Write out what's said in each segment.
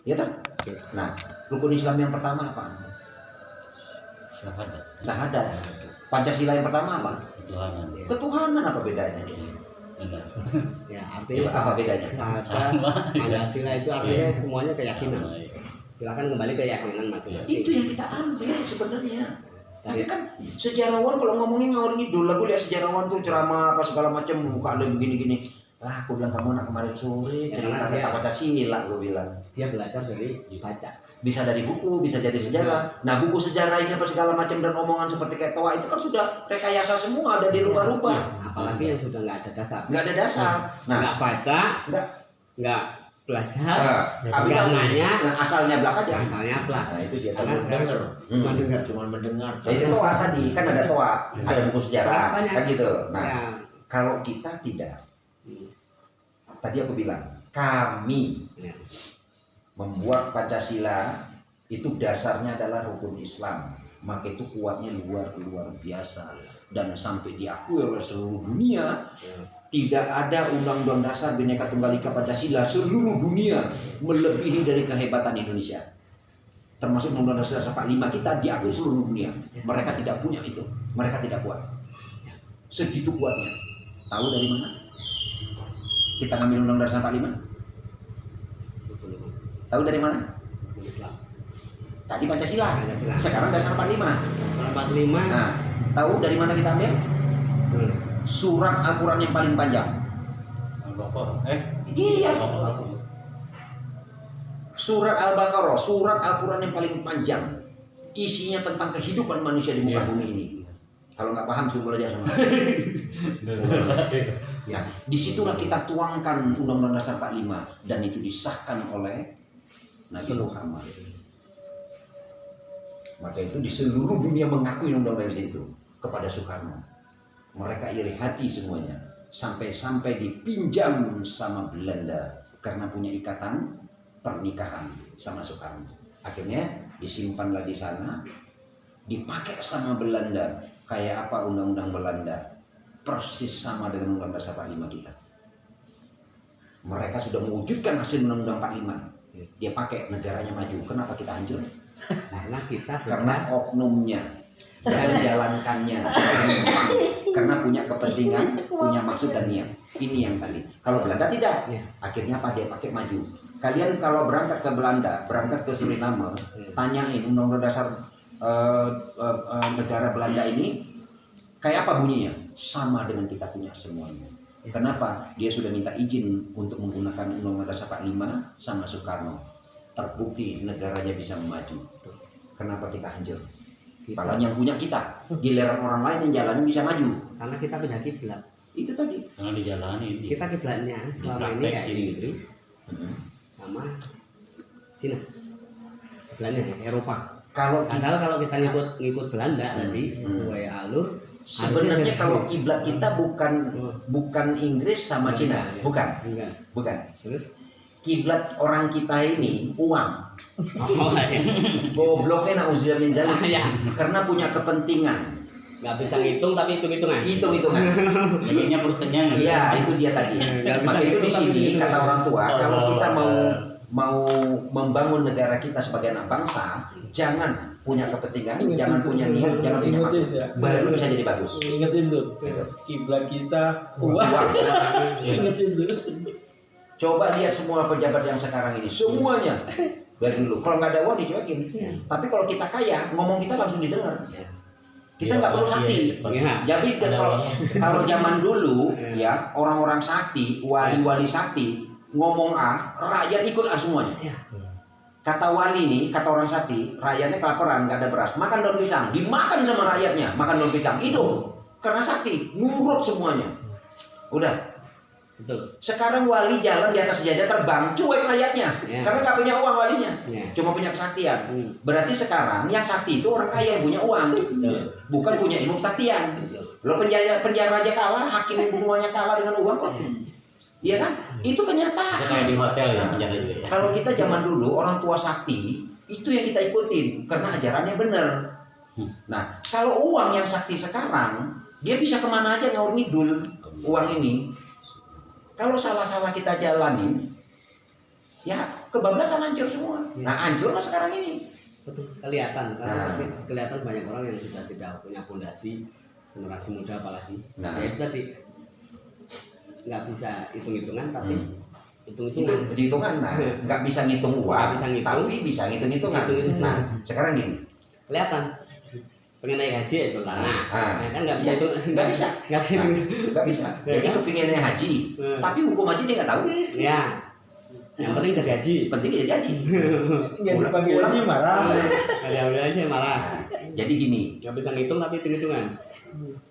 Ya kan? Nah, rukun Islam yang pertama apa? Syahadat. Pancasila yang pertama apa? Ketuhanan. Ketuhanan, apa bedanya? Ya, artinya apa bedanya? Syahadat, Pancasila itu artinya semuanya keyakinan. Silakan kembali ke keyakinan masing-masing. Itu yang kita ambil sebenarnya. Tapi kan sejarawan kalau ngomongin ngawur ngidul, aku lihat sejarawan tuh ceramah apa segala macam, buka ada begini-gini. Lah, aku bilang kamu anak kemarin sore cerita tentang Pancasila, aku bilang. Dia belajar dari baca. Bisa dari buku, bisa jadi sejarah. Nah, buku sejarah ini apa segala macam dan omongan seperti kayak toa itu kan sudah rekayasa semua, ada dirubah-rubah. Apalagi yang sudah nggak ada dasar. Nggak ada dasar. Nah, nggak baca, nggak belajar, nggak nanya. Nah, asalnya belak aja. Asalnya belak. Nah, itu dia. Karena sekarang Cuma mendengar. Nah, itu toa tadi kan ada toa, ada buku sejarah, kan gitu. Nah, kalau kita tidak. Tadi aku bilang, kami membuat Pancasila itu dasarnya adalah rukun Islam. Maka itu kuatnya luar biasa. Dan sampai diakui oleh seluruh dunia, tidak ada undang-undang dasar Bhinneka Tunggal Ika Pancasila seluruh dunia melebihi dari kehebatan Indonesia. Termasuk undang-undang dasar 45 kita diakui seluruh dunia. Mereka tidak punya itu. Mereka tidak kuat. Segitu kuatnya. Tahu dari mana? Kita ngambil undang-undang dasar 45? Tahu dari mana? Tadi Pancasila. Sekarang dasar 45. Dasar 45. Nah, tahu dari mana kita ambil? Surat Al-Quran yang paling panjang. Al-Baqarah. Iya. Surat Al-Baqarah, surat Al-Quran yang paling panjang. Isinya tentang kehidupan manusia di muka bumi ini. Kalau nggak paham suruh belajar sama. Ya, disitulah kita tuangkan Undang-Undang Dasar 45 dan itu disahkan oleh Nabi Muhammad. Maka itu di seluruh dunia mengakui Undang-Undang itu kepada Soekarno. Mereka iri hati semuanya, sampai dipinjam sama Belanda karena punya ikatan pernikahan sama Soekarno. Akhirnya disimpanlah di sana, dipakai sama Belanda. Kayak apa undang-undang Belanda? Persis sama dengan Undang-Undang Dasar 45 kita. Mereka sudah mewujudkan hasil Undang-Undang 45. Dia pakai, negaranya maju. Kenapa kita hancur? Karena oknumnya dan menjalankannya. Karena punya kepentingan, punya maksud dan niat. Ini yang tadi. Kalau Belanda tidak. Akhirnya apa? Dia pakai maju. Kalian kalau berangkat ke Belanda, berangkat ke Suriname, tanyain Undang-Undang Dasar negara Belanda ini kayak apa bunyinya? Sama dengan kita punya semuanya. Kenapa? Dia sudah minta izin untuk menggunakan Undang-Undang Dasar 45 sama Soekarno. Terbukti negaranya bisa maju. Kenapa kita hancur? Padahal yang punya kita, giliran orang lain yang jalanin bisa maju. Karena kita beda kiblat. Itu tadi. Karena dijalani. Kita kiblatnya selama ini kayak Inggris sama Cina. Kiblatnya Eropa. Padahal kalau kita ngikut Belanda tadi sesuai alur. Sebenarnya kalau kiblat kita bukan Inggris sama Cina, bukan. Terus kiblat orang kita ini uang. Gobloknya nauzubillah min dzalik. Karena punya kepentingan. Nggak bisa ngitung tapi hitung-hitungan. Pengennya perut kenyang. Iya, itu dia tadi. Maka itu di sini kata orang tua, kalau kita mau membangun negara kita sebagai anak bangsa, jangan punya kepentingan, jangan punya niat, jangan punya maksud, baru bisa jadi bagus. Ingetin tuh, kiblat kita uang. Ingetin tuh. Coba lihat semua pejabat yang sekarang ini, semuanya dari dulu. Kalau nggak ada uang dicuekin. Tapi kalau kita kaya, ngomong kita langsung didengar. Kita nggak perlu sakti. Jadi kalau zaman dulu ya orang-orang sakti, wali-wali sakti ngomong A, rakyat ikut A semuanya. Kata wali nih, kata orang sakti, rakyatnya kelaparan, nggak ada beras, makan daun pisang, dimakan sama rakyatnya, makan daun pisang, hidup. Karena sakti, nurut semuanya. Udah. Betul. Sekarang wali jalan di atas sejajar terbang, cuek rakyatnya, karena nggak punya uang walinya, cuma punya kesaktian. Berarti sekarang yang sakti itu orang kaya yang punya uang, bukan punya ilmu kesaktian. Lo penjara aja kalah, hakim semuanya kalah dengan uang kok. Iya kan? Itu kenyataan. Kayak di hotel ya penjara juga ya. Kalau kita zaman dulu orang tua sakti itu yang kita ikutin karena ajarannya benar. Nah, kalau uang yang sakti sekarang dia bisa kemana aja ngawur ngidul uang ini. Kalau salah-salah kita jalanin, ya kebablasan, hancur semua. Nah, hancurlah sekarang ini. Betul, kelihatan karena kelihatan banyak orang yang sudah tidak punya fondasi, generasi muda apalagi. Nah, ya itu tadi nggak bisa hitung-hitungan tapi hitung-hitungan. Nah, nggak bisa ngitung uang, bisa ngitung, tapi bisa ngitung-hitungan. Nah, sekarang gini, kelihatan pengen naik haji ya contohnya. Nah, kan nggak bisa Ya, itu, nggak bisa. Nggak bisa. Jadi kepinginnya naik haji, tapi hukum haji dia nggak tahu. Ya, yang penting jadi haji. Penting jadi haji. Yang dipanggil haji marah. Ada aja marah. Jadi gini, Nggak bisa ngitung tapi hitung-hitungan.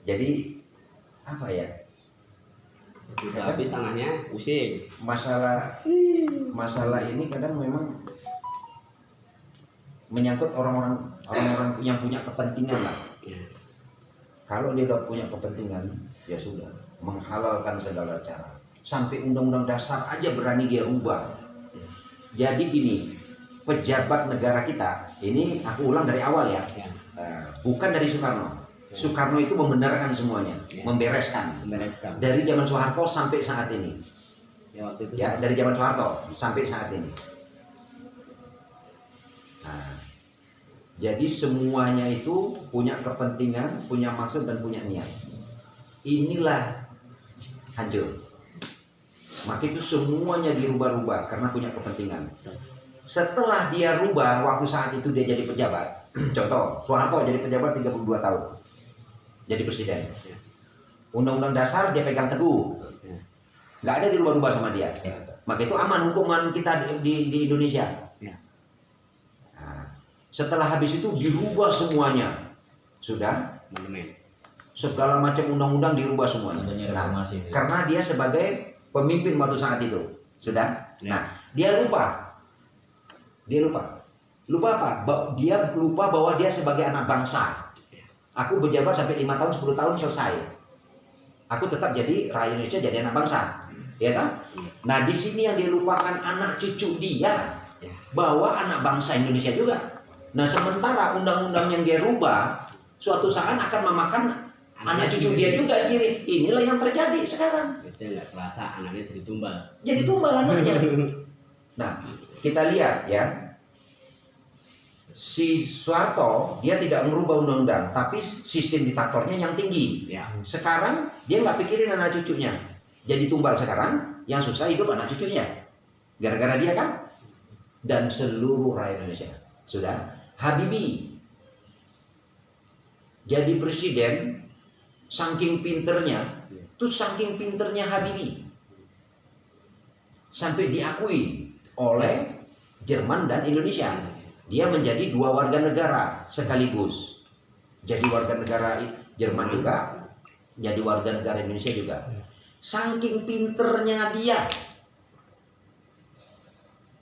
jadi apa ya? Udah habis tanahnya, pusing. Masalah ini kadang memang menyangkut orang-orang yang punya kepentingan lah. Kalau dia udah punya kepentingan, ya sudah menghalalkan segala cara. Sampai undang-undang dasar aja berani dia rubah. Jadi gini, pejabat negara kita, ini aku ulang dari awal ya, bukan dari Soekarno. Soekarno itu membenarkan semuanya, membereskan. Dari zaman Soeharto sampai saat ini. Ya, dari zaman Soeharto sampai saat ini. Nah, jadi semuanya itu punya kepentingan, punya maksud dan punya niat. Inilah hancur. Maka itu semuanya dirubah-rubah karena punya kepentingan. Setelah dia rubah, waktu saat itu dia jadi pejabat. Contoh, Soeharto jadi pejabat 32 tahun. Jadi presiden. Undang-undang dasar dia pegang teguh. Nggak ada dirubah-rubah sama dia. Maka itu aman hukuman kita di Indonesia. Nah, setelah habis itu dirubah semuanya. Sudah. Segala macam undang-undang dirubah semuanya. Nah, karena dia sebagai pemimpin waktu saat itu. Sudah. Nah, dia lupa. Lupa apa? Dia lupa bahwa dia sebagai anak bangsa. Aku berjabat sampai 5 tahun, 10 tahun selesai. Aku tetap jadi rakyat Indonesia, jadi anak bangsa. Ya kan? Nah, di sini yang dilupakan anak cucu dia, bahwa anak bangsa Indonesia juga. Nah, sementara undang-undang yang dia rubah suatu saat akan memakan anak cucu dia juga sendiri. Inilah yang terjadi sekarang. Itu nggak terasa anaknya jadi tumbal. Jadi tumbal anaknya. Nah, kita lihat ya. Si Soeharto dia tidak merubah undang-undang, tapi sistem diktatornya yang tinggi. Sekarang dia nggak pikirin anak cucunya, jadi tumbal sekarang. Yang susah hidup anak cucunya, gara-gara dia kan, dan seluruh rakyat Indonesia. Sudah. Habibie jadi presiden, saking pinternya, saking pinternya Habibie sampai diakui oleh Jerman dan Indonesia. Dia menjadi 2 warga negara sekaligus. Jadi warga negara Jerman juga, jadi warga negara Indonesia juga. Saking pinternya dia.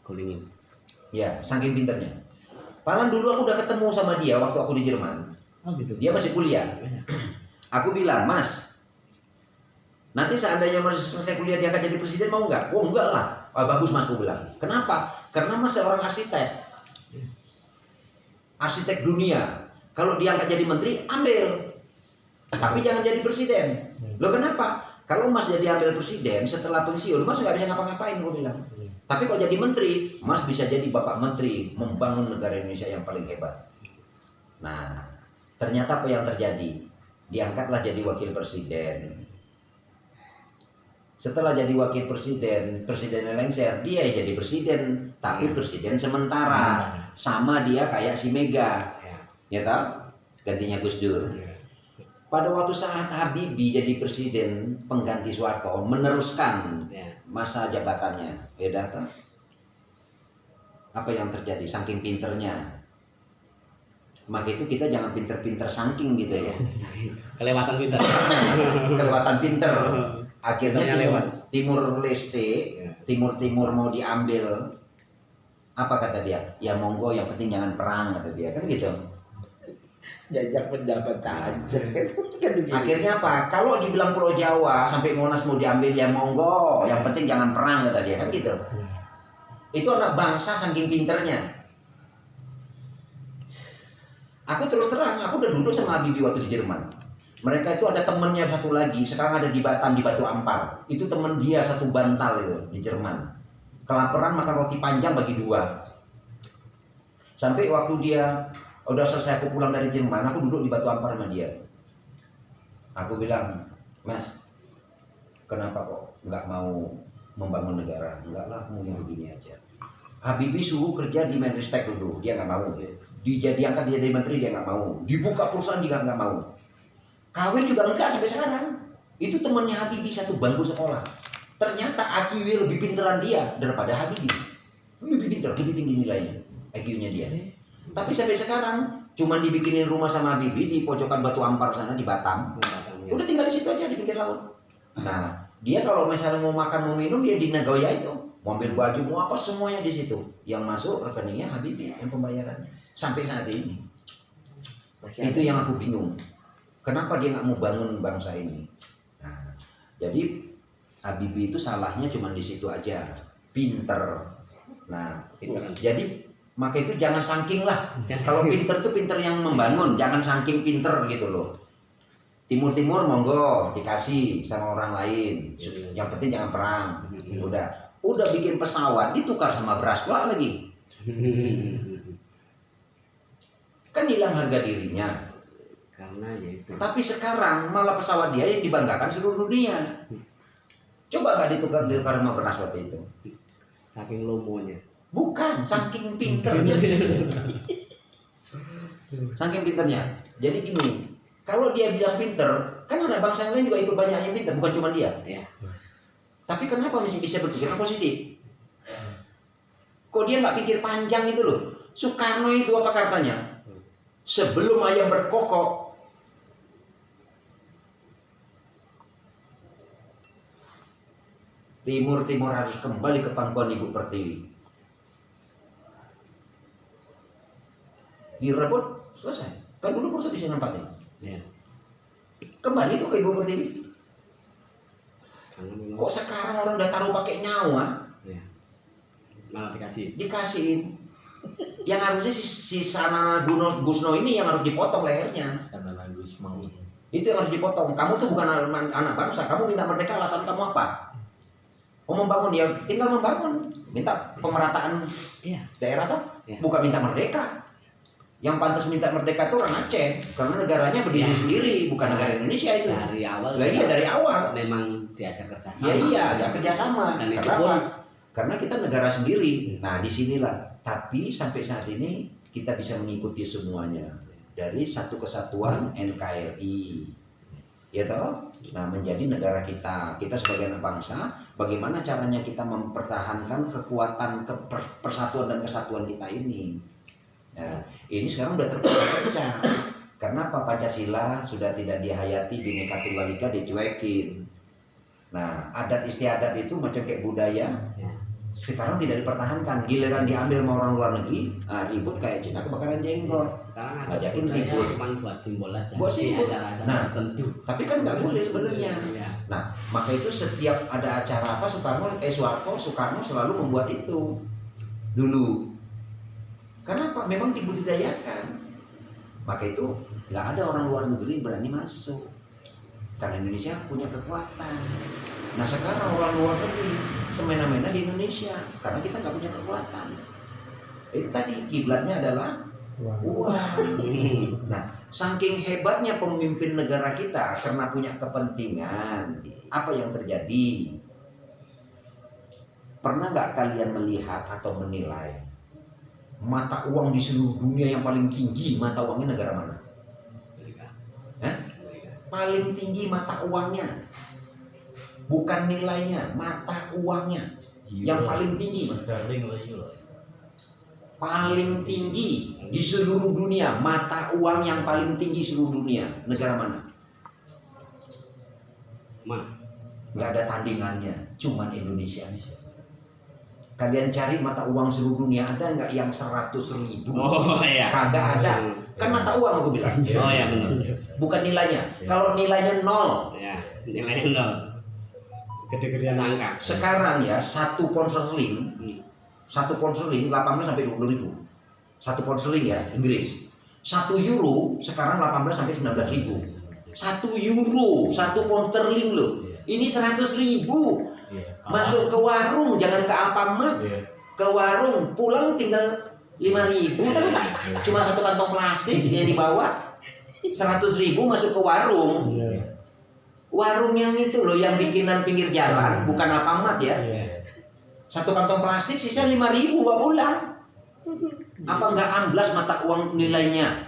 Kulingin. Ya, saking pinternya. Padahal dulu aku udah ketemu sama dia waktu aku di Jerman. Oh gitu. Dia masih kuliah. Aku bilang, Mas, nanti seandainya Mas selesai kuliah dia akan jadi presiden, mau nggak? Oh enggak lah. Bagus Mas, aku bilang. Kenapa? Karena Mas seorang arsitek. Arsitek dunia. Kalau dia angkat jadi menteri, ambil. Tapi jangan jadi presiden. Loh kenapa? Kalau Mas jadi ambil presiden setelah pensiun, Mas nggak bisa ngapa-ngapain, gue bilang. Tapi kalau jadi menteri, Mas bisa jadi bapak menteri, membangun negara Indonesia yang paling hebat. Nah, ternyata apa yang terjadi? Diangkatlah jadi wakil presiden. Setelah jadi wakil presiden, presidennya lengser, dia jadi presiden, tapi presiden sementara. Sama dia kayak si Mega, ya tahu? Gantinya Gus Dur. Pada waktu saat Habibie jadi presiden pengganti Soeharto, meneruskan masa jabatannya, beda tahu? Apa yang terjadi? Saking pinternya. Maka itu kita jangan pinter-pinter saking gitu ya. Kelewatan pinter. Kelewatan pinter. Akhirnya Timur Leste, Timur mau diambil. Apa kata dia? Ya monggo, yang penting jangan perang, kata dia, kan gitu. Jajak pendapat aja. Akhirnya apa? Kalau dibilang Pulau Jawa sampai Monas mau diambil, ya monggo, yang penting jangan perang, kata dia, kan gitu. Itu anak bangsa saking pinternya. Aku terus terang, aku udah duduk sama Habibie waktu di Jerman. Mereka itu ada temennya satu lagi, sekarang ada di Batam, di Batu Ampar. Itu temen dia satu bantal itu di Jerman. kelaparan makan roti panjang bagi 2. Sampai waktu dia udah selesai, aku pulang dari Jerman, aku duduk di Batu Ampar sama dia. Aku bilang, Mas, kenapa kok nggak mau membangun negara? Enggak lah, aku mau yang begini aja. Habibie suruh kerja di Menristek dulu, dia nggak mau. Diangkat dia jadi menteri, dia nggak mau. Dibuka perusahaan, dia nggak mau. Kawin juga enggak sampai sekarang. Itu temannya Habibie satu bangku sekolah. Ternyata IQ lebih pinteran dia daripada Habibie. Lebih pinter, lebih tinggi nilainya IQ-nya dia. Tapi sampai sekarang cuman dibikinin rumah sama Habibie di pojokan Batu Ampar sana di Batam. Udah tinggal di situ aja di pinggir laut. Nah, dia kalau misalnya mau makan mau minum dia di Nagoya itu, mau ambil baju mau apa semuanya di situ. Yang masuk rekeningnya Habibie yang pembayarannya sampai saat ini. Itu yang aku bingung. Kenapa dia nggak mau bangun bangsa ini? Nah, jadi Habibie itu salahnya cuma di situ aja, pinter. Nah, jadi maka itu jangan saking lah. Kalau pinter tuh pinter yang membangun, jangan saking pinter gitu loh. Timur monggo dikasih sama orang lain. Yang penting jangan perang. Udah bikin pesawat ditukar sama beras pula lagi. Kan hilang harga dirinya. Karena ya itu. Tapi sekarang malah pesawat dia yang dibanggakan seluruh dunia. Coba gak ditukar sama beras waktu itu. Saking lomonya. Bukan, saking pinternya. Saking pinternya. Jadi gini, kalau dia bilang pinter, kan ada bangsa lain juga ikut banyak yang pinter, bukan cuma dia. Ya. Tapi kenapa masih bisa berpikir positif? Kok dia nggak pikir panjang itu loh? Soekarno itu apa katanya? Sebelum ayam berkokok, Timur harus kembali ke pangkuan Ibu Pertiwi. Direbut, selesai. Kan dulu Portugis yang nempatin. Ya. Kembali tuh ke Ibu Pertiwi. Memang... Kok sekarang orang udah taruh pakai nyawa? Ya. Malah Dikasihin. Yang harusnya si Sanana Gusno ini yang harus dipotong lehernya. Sanana Gusno. Itu yang harus dipotong. Kamu tuh bukan anak bangsa. Kamu minta merdeka, alasan kamu apa? Mau membangun, ya tinggal membangun. Minta pemerataan daerah tuh, bukan minta merdeka. Yang pantas minta merdeka tuh orang Aceh, karena negaranya berdiri sendiri, bukan negara Indonesia itu. Dari awal. Iya dari awal. Memang diajak kerjasama. Iya, diajak kerjasama. Kenapa? Karena kita negara sendiri. Nah disinilah. Tapi sampai saat ini kita bisa mengikuti semuanya dari satu kesatuan NKRI. Ya toh? Nah menjadi negara kita sebagai anak bangsa, bagaimana caranya kita mempertahankan kekuatan persatuan dan kesatuan kita ini. Nah, ini sekarang udah terpecah. Karena apa? Pancasila sudah tidak dihayati, Bhinneka Tunggal Ika dicuekin. Nah adat istiadat itu macam kayak budaya sekarang tidak dipertahankan. Giliran diambil sama orang luar negeri, ribut kayak Cina kebakaran jenggot. Sekarang ngajakin ribut cuma buat simbol aja. Buat simbol. Acara tertentu. Tapi kan nggak boleh sebenarnya. Nah, maka itu setiap ada acara apa Soekarno selalu membuat itu dulu. Karena apa? Memang dibudidayakan. Maka itu nggak ada orang luar negeri berani masuk. Karena Indonesia punya kekuatan. Nah sekarang orang luar negeri semena-mena di Indonesia karena kita nggak punya kekuatan. Itu tadi kiblatnya adalah uang. Nah saking hebatnya pemimpin negara kita karena punya kepentingan, apa yang terjadi? Pernah nggak kalian melihat atau menilai mata uang di seluruh dunia yang paling tinggi mata uangnya negara mana? Paling tinggi mata uangnya, bukan nilainya, mata uangnya yang paling tinggi. Paling tinggi di seluruh dunia, mata uang yang paling tinggi seluruh dunia, negara mana? Nggak ada tandingannya, cuman Indonesia. Kalian cari mata uang seluruh dunia ada nggak yang 100.000? Oh iya. Kagak ada. Kan mata uang aku bilang. Oh iya benar. Bukan nilainya. Kalau nilainya 0. Ya, nilainya 0. Gede-gedean angka. Sekarang ya 1 pound sterling 18 sampai 20.000. 1 pound sterling ya Inggris. 1 euro sekarang 18 sampai 19.000. 1 euro, 1 pound sterling loh. Ini 100.000. Masuk ke warung, jangan ke Alfamart. Ke warung, pulang tinggal 5.000 tuh. Cuma satu kantong plastik yang dibawa. 100.000 masuk ke warung. Warung yang itu loh, yang bikinan pinggir jalan, bukan Alfamart ya. Satu kantong plastik sisa 5.000 bawa pulang. Apa nggak amblas mata uang nilainya?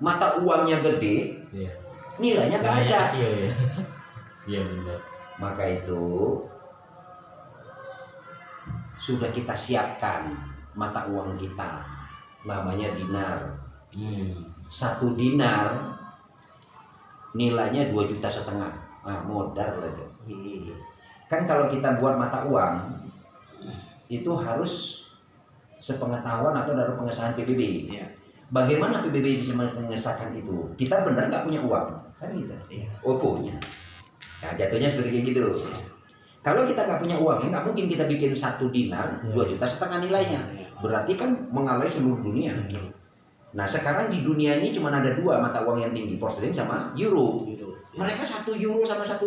Mata uangnya gede, nilainya nggak ada. Iya benar. Maka itu sudah kita siapkan mata uang kita, namanya dinar. 1 dinar nilainya 2,5 juta. Nah, modal lagi. Kan kalau kita buat mata uang itu harus sepengetahuan atau dari pengesahan PBB. Bagaimana PBB bisa mengesahkan itu? Kita benar nggak punya uang, kan gitu. Oh punya. Nah, jatuhnya seperti kayak gitu. Kalau kita nggak punya uang, nggak mungkin kita bikin 1 dinar 2,5 juta nilainya. Berarti kan mengalahi seluruh dunia. Nah sekarang di dunia ini cuma ada 2 mata uang yang tinggi, pound sterling sama euro. Mereka 1 euro sama 1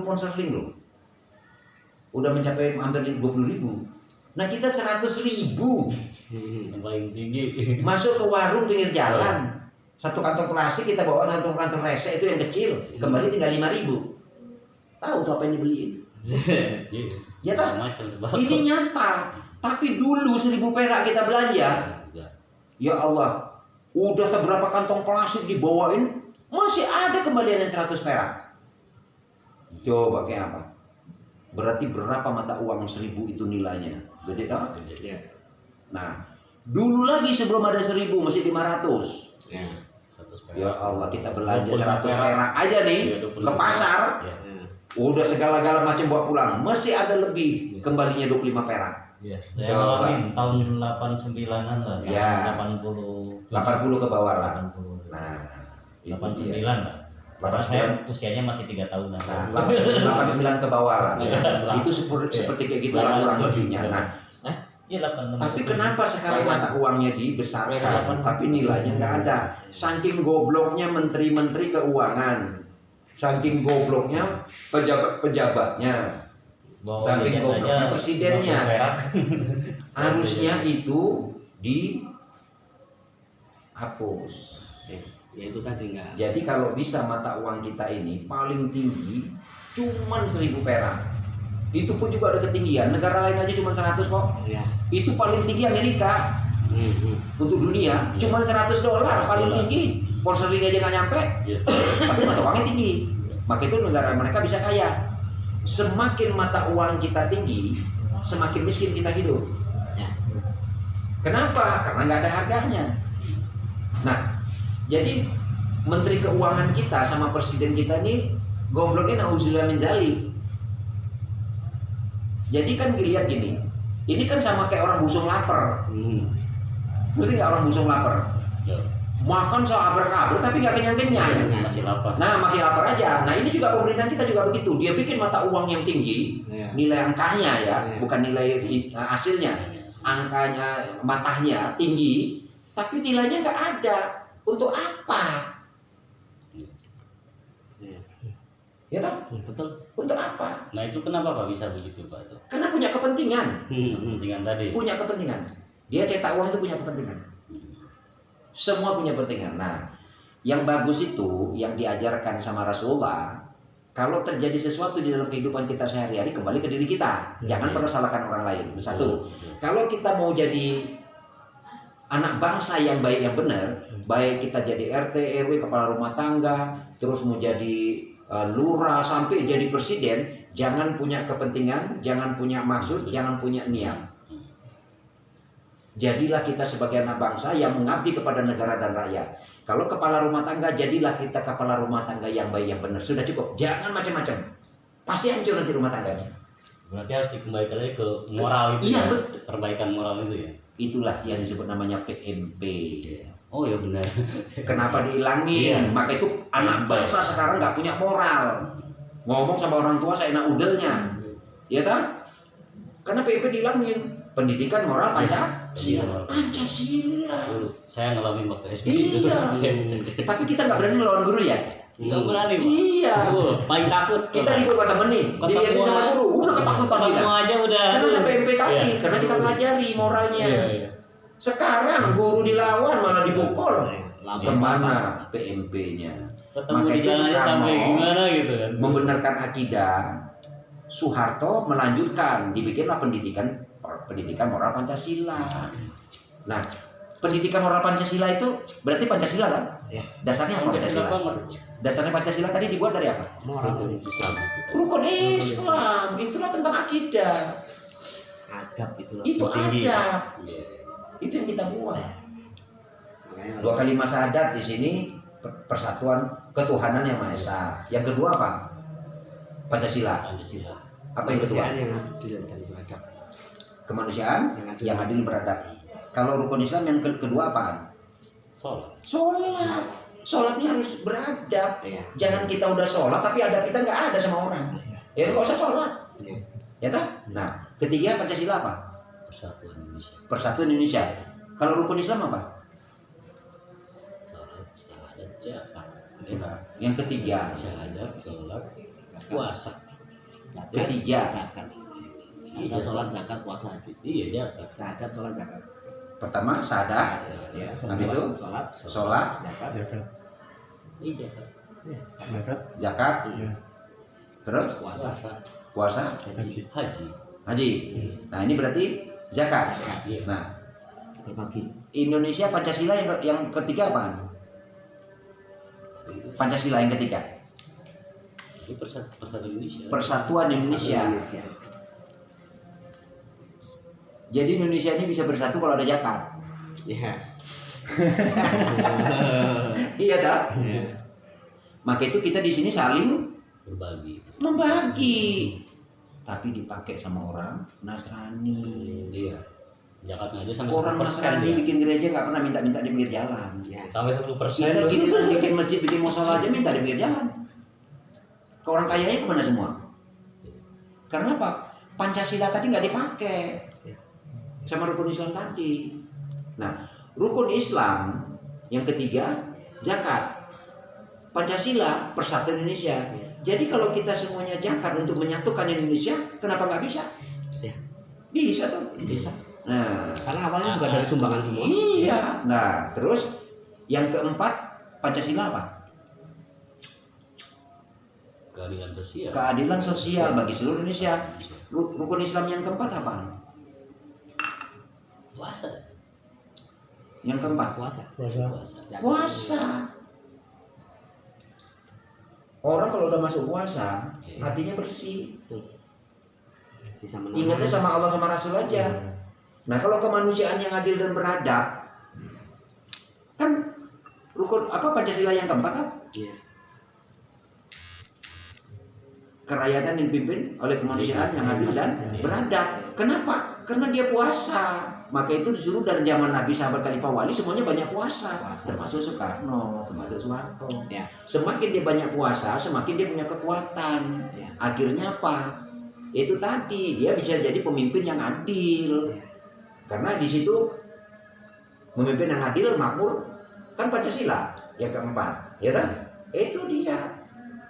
pound sterling loh. Udah mencapai hampir 20.000. Nah kita 100.000. Yang paling tinggi. Masuk ke warung pinggir jalan. 1 kantong plastik kita bawa, 1 kantong resek itu yang kecil. Kembali tinggal 5.000. Tahu tuh apa yang dibeliin? Ya tak? Ini nyata. Tapi dulu 1.000 perak kita belanja. Ya Allah, udah berapa kantong plastik dibawain, masih ada kembaliannya 100 perak. Coba kayak apa? Berarti berapa mata uang 1.000 itu nilainya? Gede kan? Nah, dulu lagi sebelum ada 1.000 masih 500. Ya Allah, kita belanja 100 perak aja nih ke pasar. Udah segala-gala macam bawa pulang, masih ada lebih kembalinya 25 perak. Saya ngalamin tahun 89-an lah. Ya. 80 ke bawah lah. 80. Nah, 89 lah. Karena saya usianya masih 3 tahunan. Nah, 89 ke bawah lah. Itu seperti kayak gitu lah kurang lebihnya. Nah, tapi kenapa sekarang mata uangnya dibesarkan, tapi nilainya nggak ada? Saking gobloknya menteri-menteri keuangan, saking gobloknya pejabat-pejabatnya, saking gobloknya presidennya. Harusnya itu dihapus. Ya itu tadi enggak. Jadi kalau bisa mata uang kita ini paling tinggi cuman 1.000 perak. Itu pun juga ada ketinggian. Negara lain aja cuma 100 kok. Itu paling tinggi Amerika. Untuk dunia cuma $100 paling tinggi. Pound sterling aja nggak nyampe. Tapi mata uangnya tinggi. Maka itu negara mereka bisa kaya. Semakin mata uang kita tinggi, semakin miskin kita hidup. Kenapa? Karena nggak ada harganya. Nah, jadi menteri keuangan kita sama presiden kita ini gobloknya nauzubillah min dzalik. Jadi kan dilihat gini, ini kan sama kayak orang busung lapar. Berarti nggak orang busung lapar? Makan seabrek-abrek tapi nggak kenyang-kenyang. Masih lapar. Nah, makin lapar aja. Nah, ini juga pemerintahan kita juga begitu. Dia bikin mata uang yang tinggi, nilai angkanya ya, bukan nilai hasilnya. Angkanya, matahnya tinggi, tapi nilainya nggak ada. Untuk apa? Ya toh? Betul. Untuk apa? Nah itu kenapa Pak bisa begitu Pak? Karena punya kepentingan. Kepentingan tadi. Punya kepentingan. Dia cetak uang itu punya kepentingan. Semua punya kepentingan. Nah, yang bagus itu yang diajarkan sama Rasulullah. Kalau terjadi sesuatu di dalam kehidupan kita sehari-hari, kembali ke diri kita. Jangan pernah salahkan orang lain. Satu, kalau kita mau jadi anak bangsa yang baik yang benar, baik kita jadi RT, RW, kepala rumah tangga, terus mau jadi lurah sampai jadi presiden, jangan punya kepentingan, jangan punya maksud, jangan punya niat. Jadilah kita sebagai anak bangsa yang mengabdi kepada negara dan rakyat. Kalau kepala rumah tangga, jadilah kita kepala rumah tangga yang baik yang benar. Sudah cukup, jangan macam-macam. Pasti hancur nanti rumah tangganya. Berarti harus dikembalikan lagi ke moral itu. Iya, perbaikan moral itu ya. Itulah yang disebut namanya PMP. Oh ya benar. Kenapa dihilangin? Maka itu anak bangsa sekarang nggak punya moral. Ngomong sama orang tua seenak udelnya, ya kan? Karena PMP dihilangin. Pendidikan moral Pancasila. Pancasila. Saya ngalamin waktu SD. Iya. Tapi kita nggak berani melawan guru ya. Nggak berani, Pak. Iya. Paling takut. Kita ribut sama temen nih, dilihatin sama guru, udah ketakutan kita. Ketemu aja udah. Karena ada PMP tadi, Iya. karena kita pelajari moralnya. Iya. Sekarang guru dilawan malah dipukul. Lama Kemana PMP-nya? Ketemu Maka di itu jalan aja Soekarno sampai gimana gitu kan. membenarkan akidah. Soeharto melanjutkan, dibikinlah pendidikan moral Pancasila. Nah, pendidikan moral Pancasila itu berarti Pancasila kan? Ya. Dasarnya apa Pancasila? Dasarnya Pancasila tadi dibuat dari apa? moral Islam. Rukun Islam. Itulah tentang akidah. adab itulah Itu tinggi. adab. Iya. Itu yang kita buat. Makanya Dua kalimat syahadat di sini persatuan ketuhanan yang Maha Esa. Yang kedua apa? Pancasila. Pancasila. Apa yang kedua? kemanusiaan yang adil dan beradab. Kemanusiaan yang adil beradab. Kalau rukun Islam yang kedua apaan? Sholat. Sholat. Sholatnya harus beradab. Iya. Jangan kita udah sholat tapi adab kita nggak ada sama orang. Ya nggak usah sholat. Iya. Ya tak? Nah, ketiga Pancasila apa? Persatuan Indonesia. Persatuan Indonesia. Kalau rukun Islam apa? Sholat, syahadat, zakat. Yang ketiga. Syahadat, sholat, puasa. Ketiga. Zakat. Iya, Zakat, sholat, zakat, puasa, haji. Iya, zakat. Zakat, sholat, zakat. Pertama syahadat, Ya. habis itu sholat, sholat, zakat, Zakat. Iya, zakat. Zakat. zakat, Iya. terus puasa, puasa, Haji. Haji. haji. Nah ini berarti zakat. Iya. Nah berbagi. Indonesia Pancasila yang ketiga apaan? Pancasila yang ketiga. Itu persatuan Indonesia. Persatuan Indonesia. Jadi Indonesia ini bisa bersatu kalau ada zakat. Iya. Iya tak? Iya. Maka itu kita di sini saling Berbagi. membagi. Tapi dipakai sama orang Nasrani. Iya. Zakatnya aja sampai Orang 10% Nasrani ya. bikin gereja nggak pernah minta-minta di pinggir jalan. Ya. Sampai 10%. Kita loh. giliran bikin masjid, bikin musola aja minta di pinggir jalan. Ke orang kayanya kemana semua? Karena apa? Pancasila tadi nggak dipakai sama rukun Islam tadi. Nah, rukun Islam yang ketiga zakat. Pancasila persatuan Indonesia. Jadi kalau kita semuanya zakat untuk menyatukan Indonesia, kenapa nggak bisa? Ya. Bisa tuh. Bisa. Nah, Karena awalnya juga dari sumbangan semua. iya. Nah, terus yang keempat Pancasila apa? Keadilan sosial. Keadilan sosial bagi seluruh Indonesia. Rukun Islam yang keempat apa? Puasa. Yang keempat Puasa. Puasa. Puasa. puasa. Orang kalau udah masuk puasa, hatinya bersih. Bisa menahan. Ingatnya sama Allah sama Rasul aja. Nah, kalau kemanusiaan yang adil dan beradab, kan rukun apa Pancasila yang keempat apa? Iya. Kerakyatan yang dipimpin oleh kemanusiaan yang adil dan beradab. Kenapa? Karena dia puasa. Maka itu disuruh dari zaman Nabi, sahabat Khalifah Wali semuanya banyak puasa. Termasuk Soekarno, termasuk Soeharto. Ya. Semakin dia banyak puasa, semakin dia punya kekuatan. Ya. Akhirnya apa? Itu tadi dia bisa jadi pemimpin yang adil. Karena di situ memimpin yang adil, makmur, kan Pancasila yang keempat, ya kan? Itu dia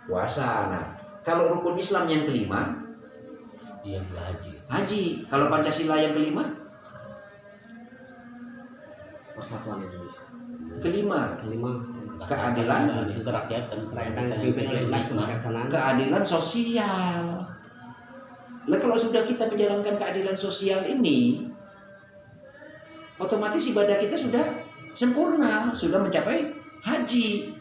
puasa. Nah, kalau rukun Islam yang kelima, Iya, haji. haji. Kalau Pancasila yang kelima, Persatuan Indonesia. kelima, Kelima. Keadilan. Kerakyatan. Kerakyatan yang dipimpin oleh umat kebijaksanaan. keadilan sosial. Nah, kalau sudah kita menjalankan keadilan sosial ini, otomatis ibadah kita sudah sempurna, sudah mencapai haji.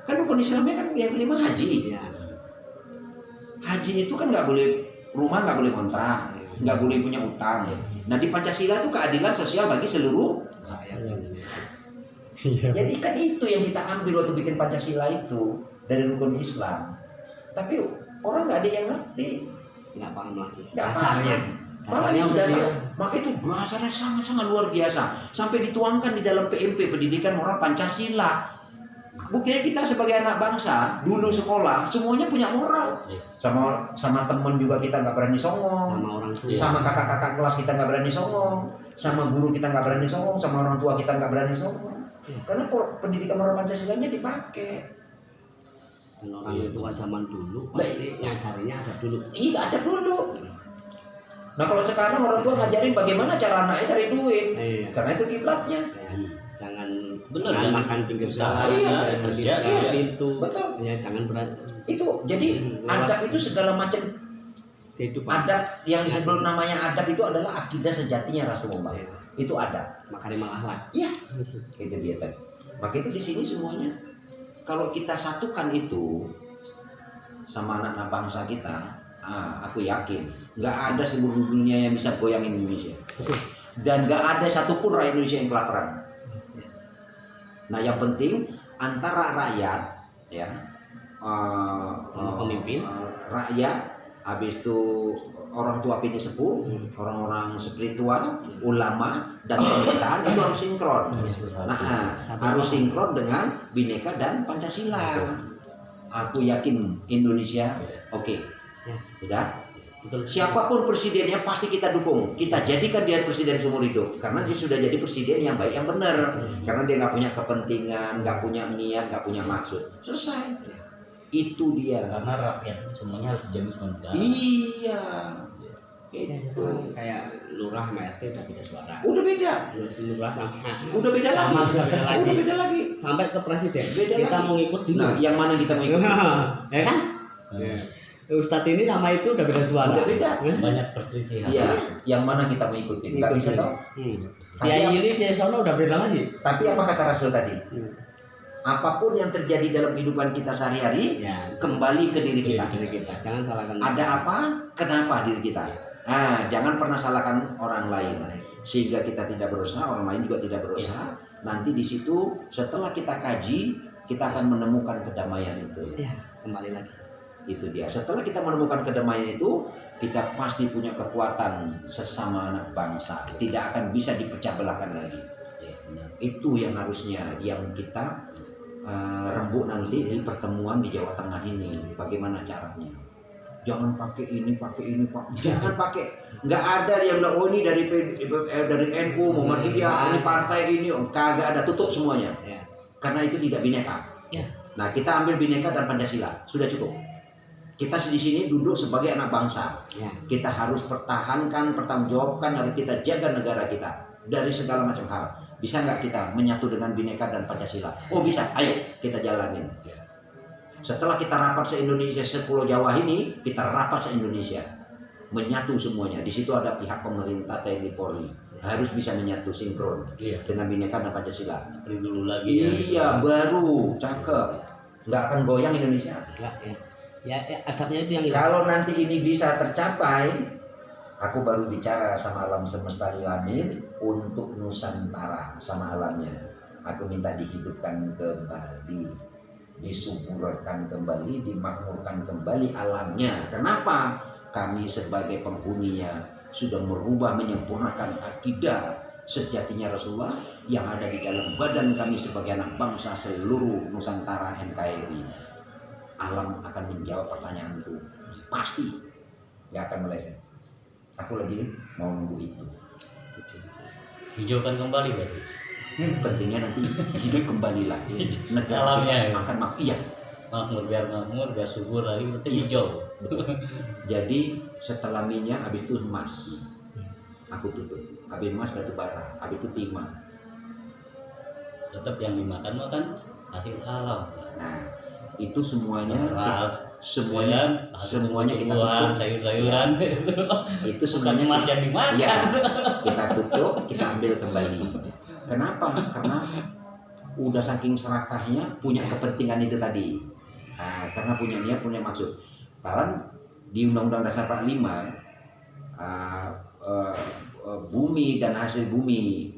Kan rukun Islamnya kan yang kelima haji. Iya. Haji itu kan nggak boleh rumah, nggak boleh kontrak, nggak boleh punya utang. Nah di Pancasila itu keadilan sosial bagi seluruh. Rakyat Indonesia. Iya. Jadi kan itu yang kita ambil waktu bikin Pancasila itu dari rukun Islam. Tapi orang nggak ada yang ngerti. Nggak paham lagi. Nggak Dasarnya. Malah Dasarnya itu udah dasar, dia. maka itu dasarnya sangat-sangat luar biasa. Sampai dituangkan di dalam PMP Pendidikan Moral Pancasila. Buktinya kita sebagai anak bangsa dulu sekolah semuanya punya moral. Sama temen juga kita nggak berani songong. Sama orang tua. Sama kakak-kakak kelas kita nggak berani songong. Sama guru kita nggak berani songong. Sama orang tua kita nggak berani songong. Karena pendidikan moral Pancasilanya dipakai. Dan orang tua zaman dulu pasti ngajarinya ada dulu. Iya, ada dulu. Nah kalau sekarang orang tua ngajarin bagaimana cara anaknya cari duit, karena itu kiblatnya. Jangan Bener, jangan ya. makan pinggir Usaha, jalan, kerja, pintu. Betul. Ya jangan berat. Itu jadi adab itu segala macam Kehidupan. adab yang disebut namanya adab itu adalah akidah sejatinya Rasulullah. Itu adab. Makarimul akhlak. Iya, itu dia tadi. Maka itu di sini semuanya kalau kita satukan itu sama anak-anak bangsa kita, aku yakin nggak ada seluruh dunia yang bisa goyang Indonesia. Dan nggak ada satupun rakyat Indonesia yang kelaparan. Nah, yang penting antara rakyat, ya, Sama pemimpin, rakyat, habis itu orang tua pini sepuh, orang-orang spiritual, ulama, dan pemerintahan itu harus sinkron. Nah, harus sinkron dengan Bhinneka dan Pancasila. Aku yakin Indonesia oke. Sudah. betul. Siapapun presidennya pasti kita dukung. Kita jadikan dia presiden seumur hidup karena dia sudah jadi presiden yang baik, yang benar. Karena dia nggak punya kepentingan, nggak punya niat, nggak punya maksud. Selesai. Itu dia. Karena rakyat itu semuanya harus dijamin sama negara. Iya. Ya, Itu. sekarang kayak lurah sama RT udah beda suara. Udah beda. Lurah sama Udah beda lagi. udah beda lagi. Udah beda lagi. Sampai ke presiden. Beda kita lagi. mau ngikut dulu. Nah, yang mana kita mau ikut? Ya kan? Ya. Ustadz ini sama itu udah beda suara. Udah beda. Banyak perselisihan. Iya, yang mana kita mau ikutin? Nggak bisa tahu. Dia ini dia sono udah beda lagi. Tapi apa kata Rasul tadi? Apapun yang terjadi dalam kehidupan kita sehari-hari, Ya, kembali ke diri kita. diri kita. Jangan salahkan. Ada apa? Kenapa diri kita? Nah, jangan pernah salahkan orang lain. Sehingga kita tidak berusaha, orang lain juga tidak berusaha. Nanti di situ setelah kita kaji, kita akan menemukan kedamaian itu. Ya, kembali lagi. Itu dia. Setelah kita menemukan kedamaian itu, kita pasti punya kekuatan sesama anak bangsa. Tidak akan bisa dipecah belahkan lagi. Itu yang harusnya yang kita rembuk nanti di pertemuan di Jawa Tengah ini. Bagaimana caranya? Jangan pakai ini, Pak. Jangan pakai. Nggak ada yang bilang, oh ini dari NU, Muhammadiyah, ini partai ini. Oh, kagak ada, tutup semuanya. Ya. Karena itu tidak bineka. Ya. Nah, kita ambil bineka dan Pancasila. Sudah cukup. Kita di sini duduk sebagai anak bangsa. Ya. Kita harus pertahankan, pertanggungjawabkan, harus kita jaga negara kita dari segala macam hal. Bisa nggak kita menyatu dengan Bhinneka dan Pancasila? Oh bisa, ayo kita jalanin. Setelah kita rapat se-Indonesia, se-Pulau Jawa ini, kita rapat se-Indonesia. Menyatu semuanya. Di situ ada pihak pemerintah, TNI, Polri. Harus bisa menyatu, sinkron dengan Bhinneka dan Pancasila. Seperti dulu lagi. Iya, baru, cakep. Nggak akan goyang Indonesia. Enggak, ya. Ya, adabnya itu yang hilang. Kalau nanti ini bisa tercapai, aku baru bicara sama alam semesta ilamin untuk Nusantara sama alamnya. Aku minta dihidupkan kembali, disuburkan kembali, dimakmurkan kembali alamnya. Kenapa? Kami sebagai penghuninya sudah merubah, menyempurnakan akidah sejatinya Rasulullah yang ada di dalam badan kami sebagai anak bangsa seluruh Nusantara NKRI. Alam akan menjawab pertanyaan itu. Pasti nggak akan meleset. Aku lagi mau nunggu itu. Hijaukan kembali berarti. Pentingnya nanti hidup kembali lagi. Negara Alamnya, kita akan iya. makmur biar subur lagi berarti Iya. hijau. Jadi setelah minyak, habis itu emas. Aku tutup. Habis emas batu bara, habis itu timah. Tetap yang dimakan makan hasil alam. Nah, itu semuanya Beras, semuanya kita tumbuhan, tutup. sayur-sayuran. Itu Bukan semuanya emas yang dimakan. ya, kita tutup, kita ambil kembali. Kenapa? Karena udah saking serakahnya punya kepentingan itu tadi. Nah, karena punya niat, punya maksud. Bahkan di Undang-Undang Dasar 45 bumi dan hasil bumi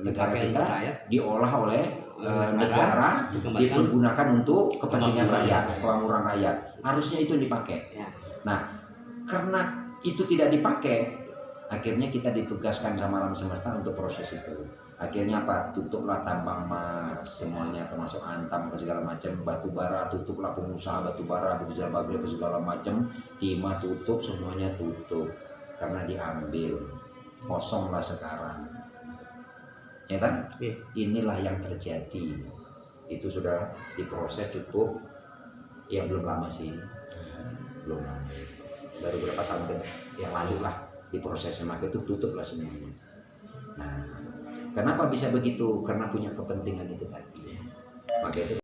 negara kita diolah oleh negara, dipergunakan untuk kepentingan rakyat, kemakmuran rakyat. Harusnya itu yang dipakai. Nah, karena itu tidak dipakai, akhirnya kita ditugaskan sama alam semesta untuk proses itu. Akhirnya apa? Tutuplah tambang emas semuanya, termasuk antam segala macam, batu bara tutuplah, pengusaha batu bara, batu baterai segala macam, timah tutup, semuanya tutup karena diambil. Kosonglah sekarang. Ya kan? Inilah yang terjadi. Itu sudah diproses cukup Ya belum lama sih, belum lama. Baru beberapa tahun yang lalu lah diproses sama itu tutup lah semuanya. Nah, kenapa bisa begitu? Karena punya kepentingan itu tadi. Maka itu